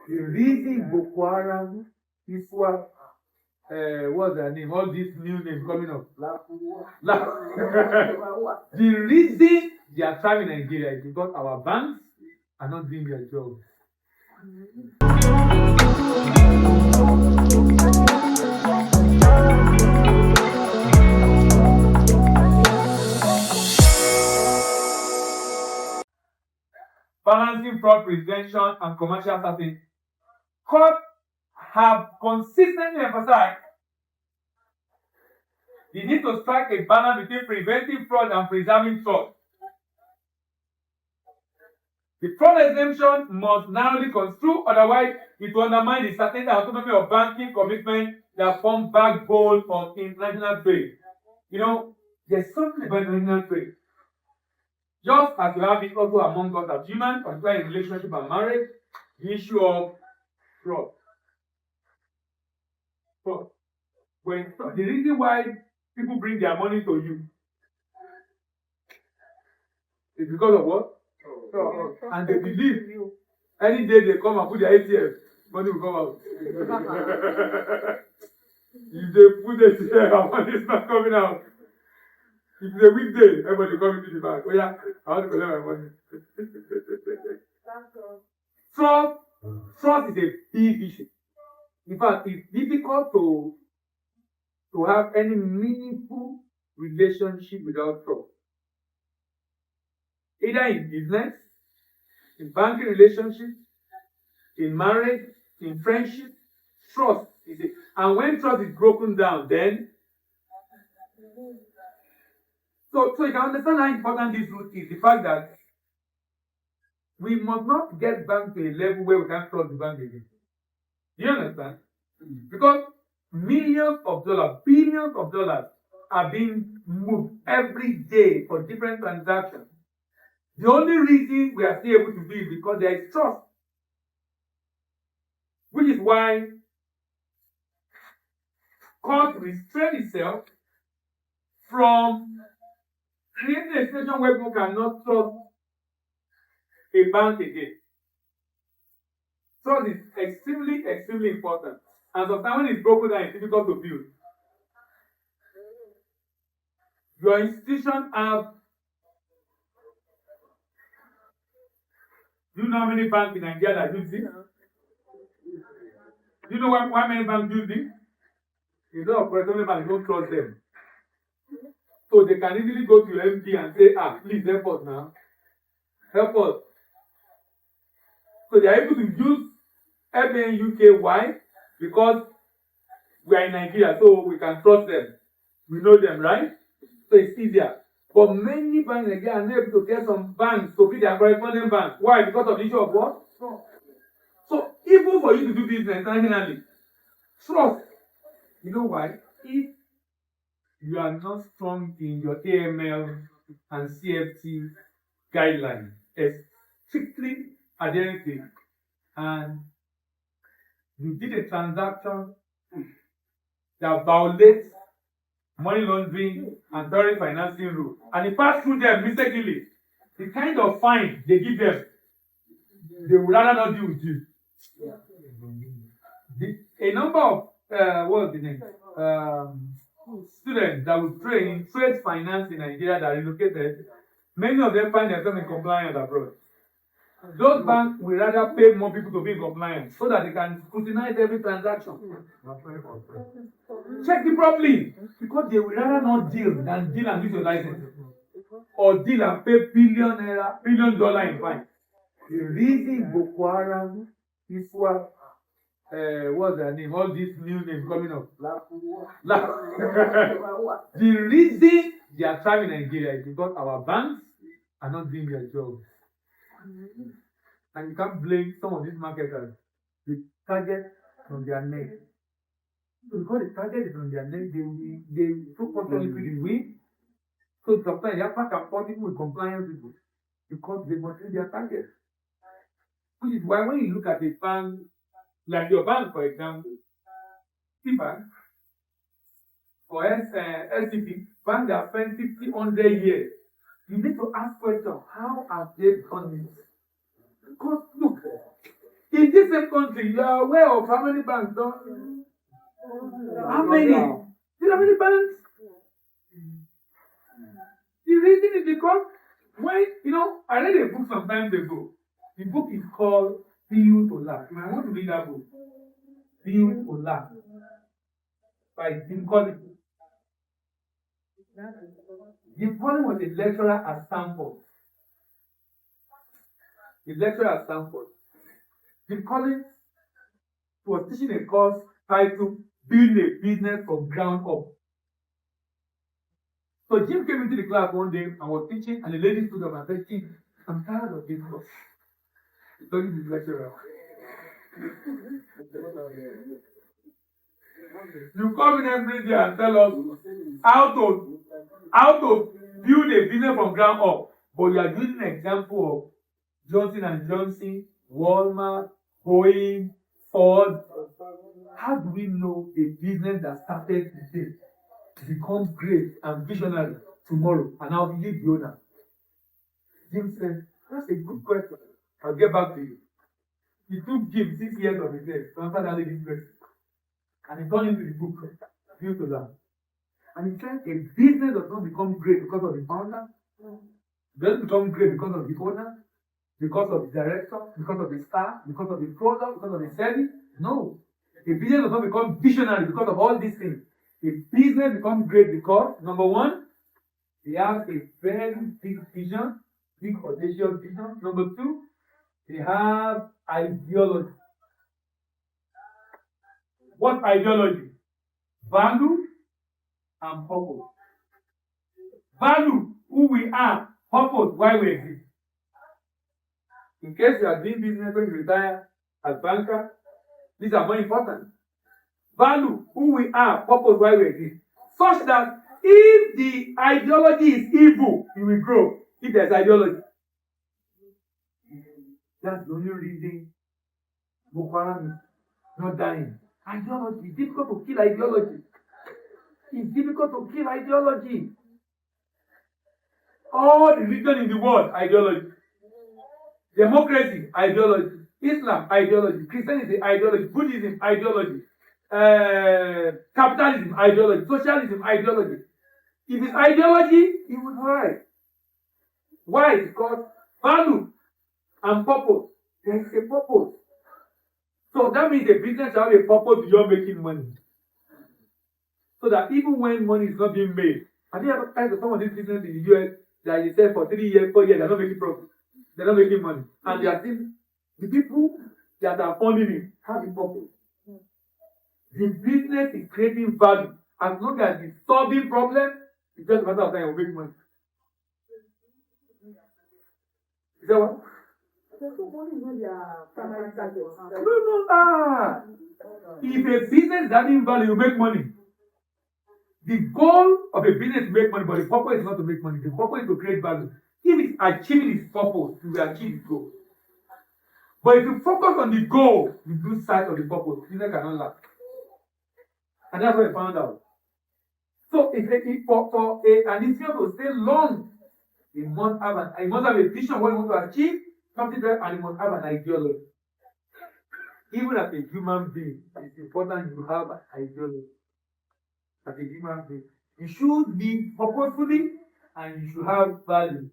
The reason Boko Haram, ISWAP, what's their name? All these new names coming up. The reason they are thriving in Nigeria is because our banks are not doing their job. Balancing fraud prevention and commercial certainty. Courts have consistently emphasized the need to strike a balance between preventing fraud and preserving trust. The fraud exemption must narrowly construe, otherwise it will undermine the certainty and autonomy of banking commitment that form backbone of international trade. You know, there's something about international trade. Just as we have it also among us as humans, particularly in relationship and marriage, the issue of fraud. Fraud. The reason why people bring their money to you is because of what? And they believe any day they come and put their ATM, money will come out. If they put the ATM and money is not coming out, if it's a weekday, everybody come into the bank. Oh yeah, I want to collect my money. Trust is a big issue. In fact, it's difficult to have any meaningful relationship without trust. Either in business, in banking relationships, in marriage, in friendship, trust is it. And when trust is broken down, then so you can understand how important this root is. The fact that we must not get back to a level where we can't trust the bank again. Do you understand? Because millions of dollars, billions of dollars are being moved every day for different transactions. The only reason we are still able to do it is because there is trust. Which is why court restrain itself from creating a situation where people cannot trust a bank again. Trust is extremely, extremely important. And sometimes when it's broken down, it's difficult to build. Your institution have. Do you know how many banks in Nigeria that use this? Do you know why many banks use this? You know, operational banks don't trust them. So they can easily go to your MD and say, please help us now. Help us. So they are able to use FBN UK. Why? Because we are in Nigeria, so we can trust them. We know them, right? So it's easier. But many banks in Nigeria are not able to get some banks to be their corresponding bank. Why? Because of the issue of what? Trust. So even for you to do business internationally, trust. You know why? If you are not strong in your AML and CFT guidelines, strictly adhering to it, and you did a transaction that violates money laundering and terrorist financing rule, and you pass through them mistakenly, the kind of fine they give them, they would rather not deal with you. A number of what's the name? Students that would train in trade finance in Nigeria that are relocated, many of them find themselves in compliance abroad. Those banks will rather pay more people to be in compliance so that they can scrutinize every transaction. Check it properly, because they will rather not deal than deal and use your license, or deal and pay $1 billion in fine. The reason Boko Haram, ISWAP, what's their name? All these new names coming up. The reason they are thriving in Nigeria is because our banks are not doing their job. And you can't blame some of these marketers. The target on their neck. So because the target is on their neck, they focus on it with the win. So sometimes they have to support people with compliance people because they must hit their target. Which is why when you look at a bank, like your bank, for example, bank or SCP, bank that spent 50, 100 years, you need to ask questions, how have they done it? Because look, In this same country, you are aware of how many banks don't? How many? Do you know how many banks? The reason is because when, I read a book some time ago. The book is called Build to Last. You might want to read that book. Build to Last by Jim Collins. Jim Collins was a lecturer at Stanford. Jim Collins was teaching a course titled Build a Business from Ground Up. So Jim came into the class one day and was teaching, and the lady stood up and said, "Jim, I'm tired of this course." He told him the lecturer. You come in every day and tell us how to build a business from ground up, but you are using an example of Johnson & Johnson, Walmart, Boeing, Ford. How do we know a business that started today becomes great and visionary tomorrow, and I'll be the owner? Jim said, "That's a good question. I'll get back to you." It took Jim 6 years of his life to answer that lady's question. And he turned into the book, Build to Last. And he said, a business does not become great because of the founder. It doesn't become great because of the owner, because of the director, because of the staff, because of the product, because of the service. No. A business does not become visionary because of all these things. A business becomes great because, number one, they have a very big vision, big audacious vision. Number two, they have ideology. What ideology? Value and purpose. Value, who we are. Purpose, why we exist. In case you are doing business when you retire as banker, these are very important. Value, who we are. Purpose, why we exist. Such that if the ideology is evil, you will grow. If there's ideology. That's the only reason Boko Haram is not dying. Ideology. It's difficult to kill ideology. All the religion in the world, ideology. Democracy, ideology. Islam, ideology. Christianity, ideology. Buddhism, ideology. Capitalism, ideology. Socialism, ideology. If it's ideology, it will thrive. Why? Because value and purpose. There is a purpose. So that means a business have a purpose beyond making money. So that even when money is not being made, have you ever tried to some of these businesses in the US that you said for 3 years, 4 years, they're not making profit, they're not making money, and they are still the people that are funding it have a purpose. The business is creating value. As long as it's solving problems, it's just a matter of time of making money. Is that what? No. If a business is adding value, you make money. The goal of a business is to make money, but the purpose is not to make money. The purpose is to create value. If it's achieving its purpose, you will achieve its goal. But if you focus on the goal, you lose sight of the purpose. Business cannot last. And that's what I found out. So for an individual to stay long, he must have a vision of what he wants to achieve, something there, and he must have an ideology. Even as a human being, it's important you have an ideology. As a human being, you should be purposefully and you should have value.